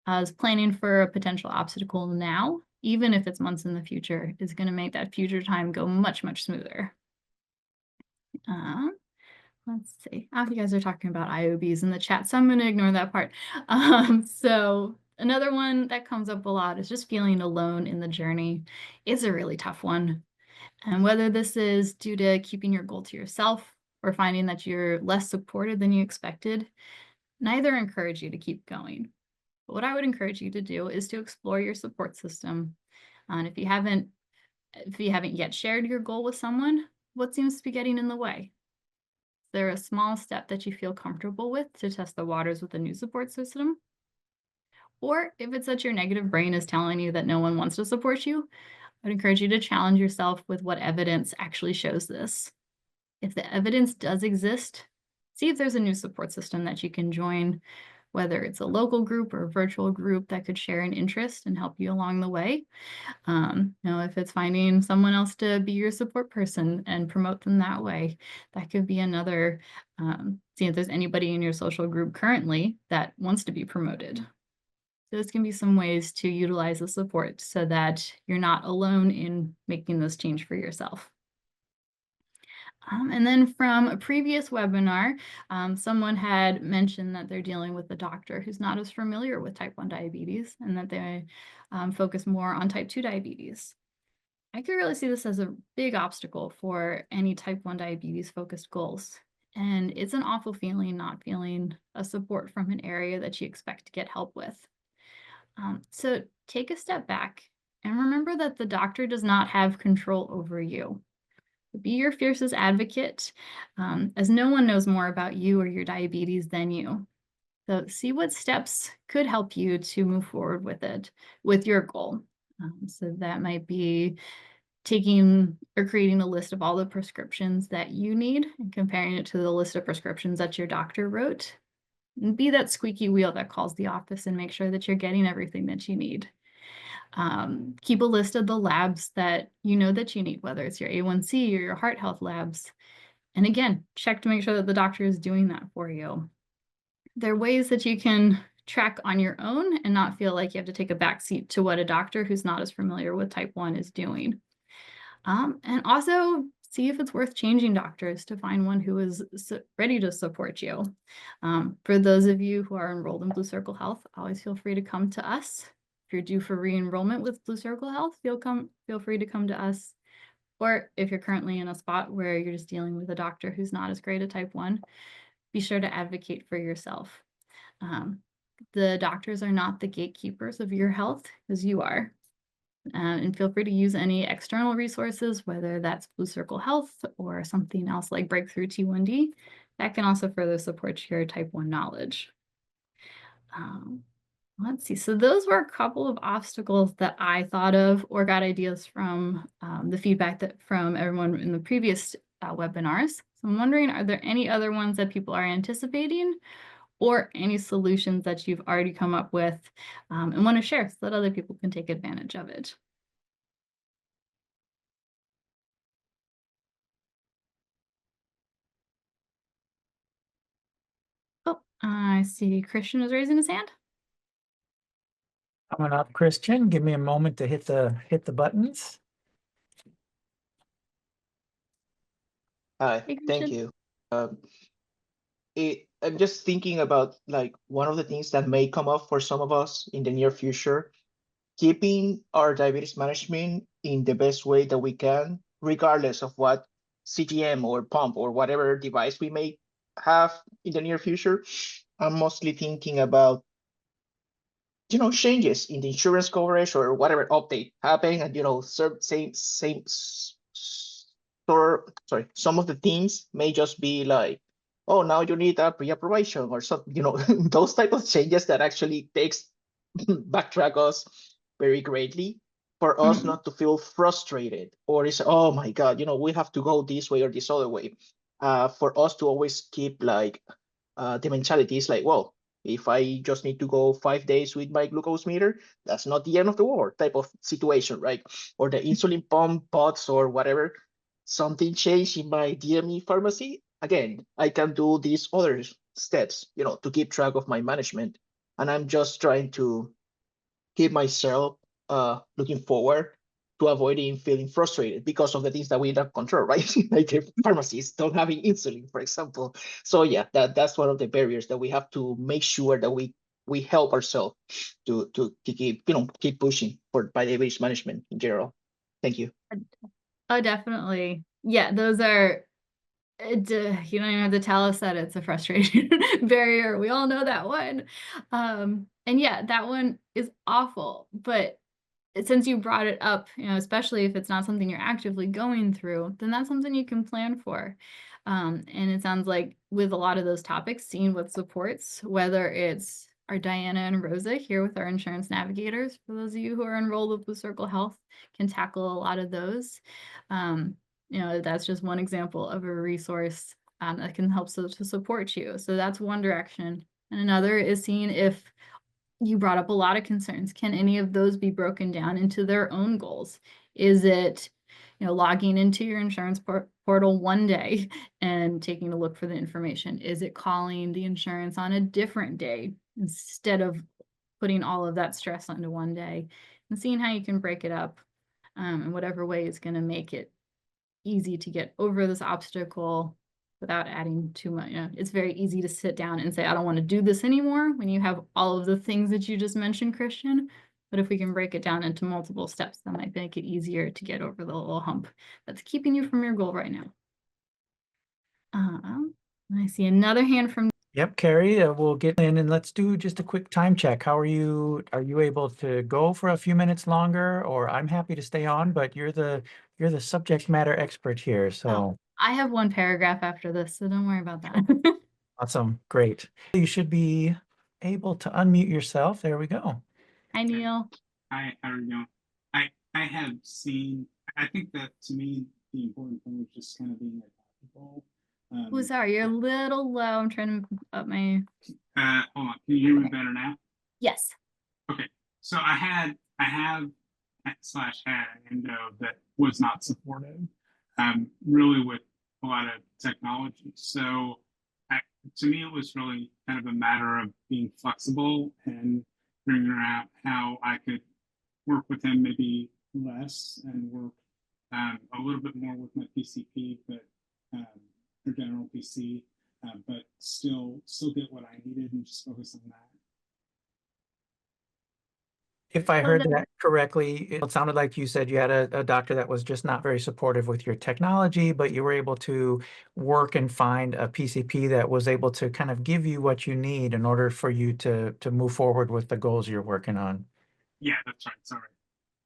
As planning for a potential obstacle now, even if it's months in the future, is going to make that future time go much, much smoother. Let's see. You guys are talking about IOBs in the chat, so I'm going to ignore that part. So another one that comes up a lot is just feeling alone in the journey. It's a really tough one. And whether this is due to keeping your goal to yourself or finding that you're less supported than you expected, neither encourage you to keep going. But what I would encourage you to do is to explore your support system. And if you haven't yet shared your goal with someone, what seems to be getting in the way? Is there a small step that you feel comfortable with to test the waters with a new support system? Or if it's that your negative brain is telling you that no one wants to support you, I'd encourage you to challenge yourself with what evidence actually shows this. If the evidence does exist, see if there's a new support system that you can join, whether it's a local group or a virtual group that could share an interest and help you along the way. If it's finding someone else to be your support person and promote them that way, that could be another. See if there's anybody in your social group currently that wants to be promoted. Those can be some ways to utilize the support so that you're not alone in making this change for yourself. And then from a previous webinar, someone had mentioned that they're dealing with a doctor who's not as familiar with type 1 diabetes and that they focus more on type 2 diabetes. I could really see this as a big obstacle for any type 1 diabetes focused goals. And it's an awful feeling not feeling a support from an area that you expect to get help with. So take a step back and remember that the doctor does not have control over you. Be your fiercest advocate, as no one knows more about you or your diabetes than you. So see what steps could help you to move forward with your goal. So that might be taking or creating a list of all the prescriptions that you need and comparing it to the list of prescriptions that your doctor wrote. And be that squeaky wheel that calls the office and make sure that you're getting everything that you need. Keep a list of the labs that you know that you need, whether it's your A1C or your heart health labs. And again, check to make sure that the doctor is doing that for you. There are ways that you can track on your own and not feel like you have to take a backseat to what a doctor who's not as familiar with type 1 is doing. And also see if it's worth changing doctors to find one who is ready to support you. For those of you who are enrolled in Blue Circle Health, always feel free to come to us. If you're due for re-enrollment with Blue Circle Health, feel free to come to us. Or if you're currently in a spot where you're just dealing with a doctor who's not as great at type 1, be sure to advocate for yourself. The doctors are not the gatekeepers of your health, as you are. And feel free to use any external resources, whether that's Blue Circle Health or something else like Breakthrough T1D, that can also further support your type 1 knowledge. Let's see, so those were a couple of obstacles that I thought of or got ideas from the feedback from everyone in the previous webinars. So I'm wondering, are there any other ones that people are anticipating or any solutions that you've already come up with and want to share so that other people can take advantage of it? Oh, I see Christian is raising his hand. Coming up, Christian. Give me a moment to hit the buttons. Hi, Hey, thank Christian. you. I'm just thinking about like one of the things that may come up for some of us in the near future, keeping our diabetes management in the best way that we can, regardless of what CGM or pump or whatever device we may have in the near future. I'm mostly thinking about, changes in the insurance coverage or whatever update happening, and some of the things may just be like, oh, now you need a pre-approbation or something, those type of changes that actually takes backtrack us very greatly, for us not to feel frustrated or it's, oh my God, we have to go this way or this other way. For us to always keep like the mentality is like, well, if I just need to go 5 days with my glucose meter, that's not the end of the world type of situation, right? Or the insulin pump pods or whatever, something changed in my DME pharmacy. Again, I can do these other steps, to keep track of my management. And I'm just trying to keep myself looking forward to avoiding feeling frustrated because of the things that we don't control, right? Like the pharmacies don't having insulin, for example. So yeah, that's one of the barriers that we have to make sure that we help ourselves to keep pushing for diabetes management in general. Thank you. Oh, definitely. Yeah, those are, you don't even have to tell us that it's a frustration barrier. We all know that one. And yeah, that one is awful. But since you brought it up, especially if it's not something you're actively going through, then that's something you can plan for. And it sounds like with a lot of those topics, seeing what supports, whether it's our Diana and Rosa here with our insurance navigators, for those of you who are enrolled with Blue Circle Health, can tackle a lot of those. That's just one example of a resource that can help to support you. So that's one direction. And another is seeing if you brought up a lot of concerns. Can any of those be broken down into their own goals? Is it, logging into your insurance portal one day and taking a look for the information? Is it calling the insurance on a different day instead of putting all of that stress onto one day, and seeing how you can break it up in whatever way is going to make it easy to get over this obstacle without adding too much. It's very easy to sit down and say, I don't want to do this anymore when you have all of the things that you just mentioned, Christian. But if we can break it down into multiple steps, that might make it easier to get over the little hump that's keeping you from your goal right now. I see another hand from. Yep, Carrie, we'll get in and let's do just a quick time check. How are you? Are you able to go for a few minutes longer, or I'm happy to stay on, but you're the subject matter expert here. So I have one paragraph after this, so don't worry about that. awesome. Great. You should be able to unmute yourself. There we go. Hi, Neil. Hi, how are you? I have seen I think that to me, the important thing was just kind of being adaptable. Oh, sorry, you're a little low. I'm trying to up my. Hold on, can you hear me better now? Yes. Okay, so I have slash had an endo that was not supportive, really with a lot of technology. So to me, it was really kind of a matter of being flexible and figuring out how I could work with him maybe less and work a little bit more with my PCP, but or general PC, but still get what I needed and just focus on that. If I So heard that- that correctly, it sounded like you said you had a doctor that was just not very supportive with your technology, but you were able to work and find a PCP that was able to kind of give you what you need in order for you to move forward with the goals you're working on. Yeah, that's right. Sorry.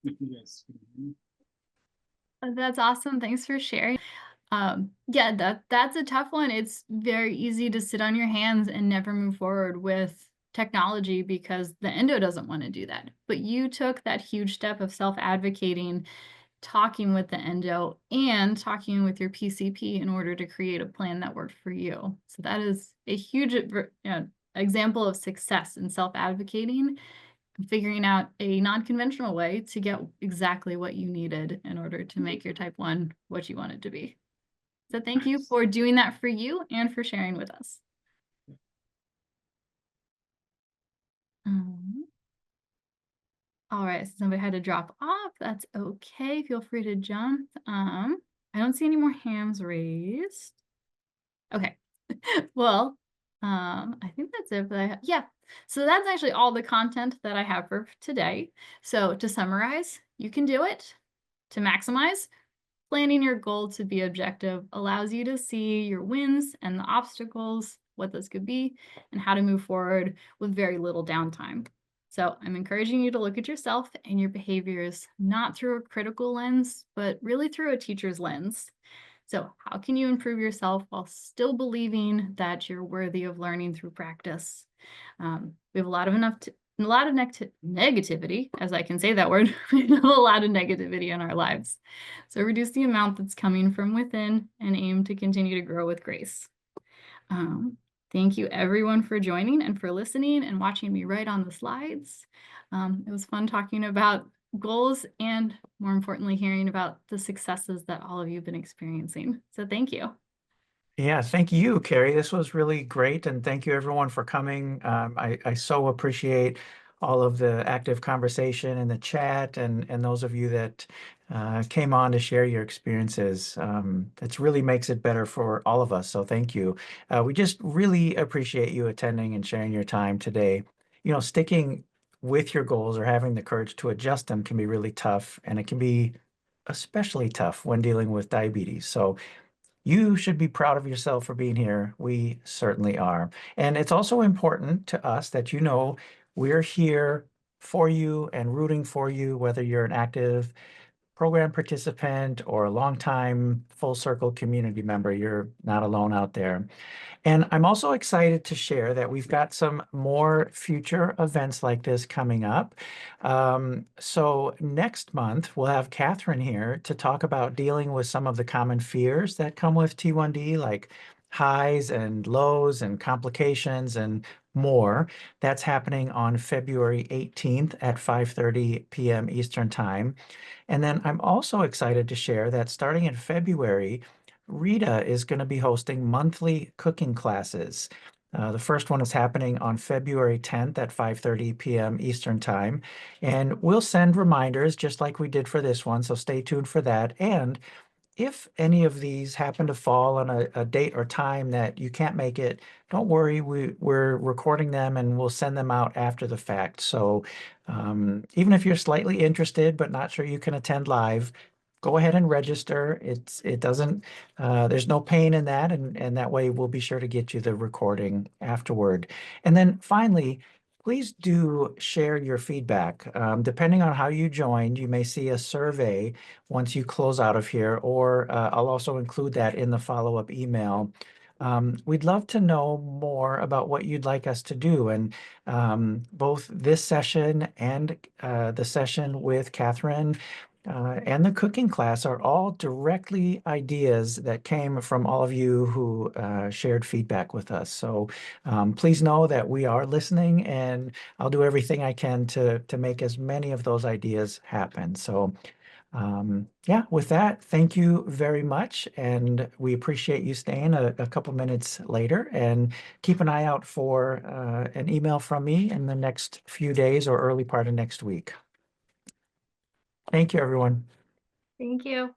If you guys can hear me. That's awesome. Thanks for sharing. Yeah, that's a tough one. It's very easy to sit on your hands and never move forward with technology because the endo doesn't want to do that. But you took that huge step of self-advocating, talking with the endo and talking with your PCP in order to create a plan that worked for you. So that is a huge example of success in self-advocating, figuring out a non-conventional way to get exactly what you needed in order to make your type 1 what you want it to be. So thank you for doing that for you and for sharing with us. All right, so somebody had to drop off. That's okay. Feel free to jump. I don't see any more hands raised. Okay. Well, I think that's it. But yeah, so that's actually all the content that I have for today. So to summarize, you can do it. To maximize, planning your goal to be objective allows you to see your wins and the obstacles, what those could be, and how to move forward with very little downtime. So I'm encouraging you to look at yourself and your behaviors not through a critical lens, but really through a teacher's lens. So how can you improve yourself while still believing that you're worthy of learning through practice? We have a lot of negativity, as I can say that word. We have a lot of negativity in our lives. So reduce the amount that's coming from within and aim to continue to grow with grace. Thank you everyone for joining and for listening and watching me write on the slides. It was fun talking about goals and more importantly, hearing about the successes that all of you have been experiencing. So thank you. Yeah, thank you, Carrie. This was really great, and thank you everyone for coming. I so appreciate all of the active conversation in the chat and those of you that came on to share your experiences. It really makes it better for all of us, so thank you. We just really appreciate you attending and sharing your time today. You know, sticking with your goals or having the courage to adjust them can be really tough, and it can be especially tough when dealing with diabetes. So you should be proud of yourself for being here. We certainly are. And it's also important to us that you know we're here for you and rooting for you, whether you're an active program participant or a longtime Full Circle community member. You're not alone out there. And I'm also excited to share that we've got some more future events like this coming up. So next month, we'll have Catherine here to talk about dealing with some of the common fears that come with T1D, like highs and lows and complications and more. That's happening on February 18th at 5:30 p.m. Eastern Time. And then I'm also excited to share that starting in February, Rita is going to be hosting monthly cooking classes. The first one is happening on February 10th at 5:30 p.m. Eastern Time. And we'll send reminders just like we did for this one, so stay tuned for that. And if any of these happen to fall on a date or time that you can't make it, don't worry, we're recording them and we'll send them out after the fact. So even if you're slightly interested but not sure you can attend live, go ahead and register. It doesn't, there's no pain in that, and that way we'll be sure to get you the recording afterward. And then finally, please do share your feedback. Depending on how you joined, you may see a survey once you close out of here, or I'll also include that in the follow-up email. We'd love to know more about what you'd like us to do. And both this session and the session with Catherine and the cooking class are all directly ideas that came from all of you who shared feedback with us. So please know that we are listening, and I'll do everything I can to make as many of those ideas happen. So yeah, with that, thank you very much. And we appreciate you staying a couple minutes later, and keep an eye out for an email from me in the next few days or early part of next week. Thank you, everyone. Thank you.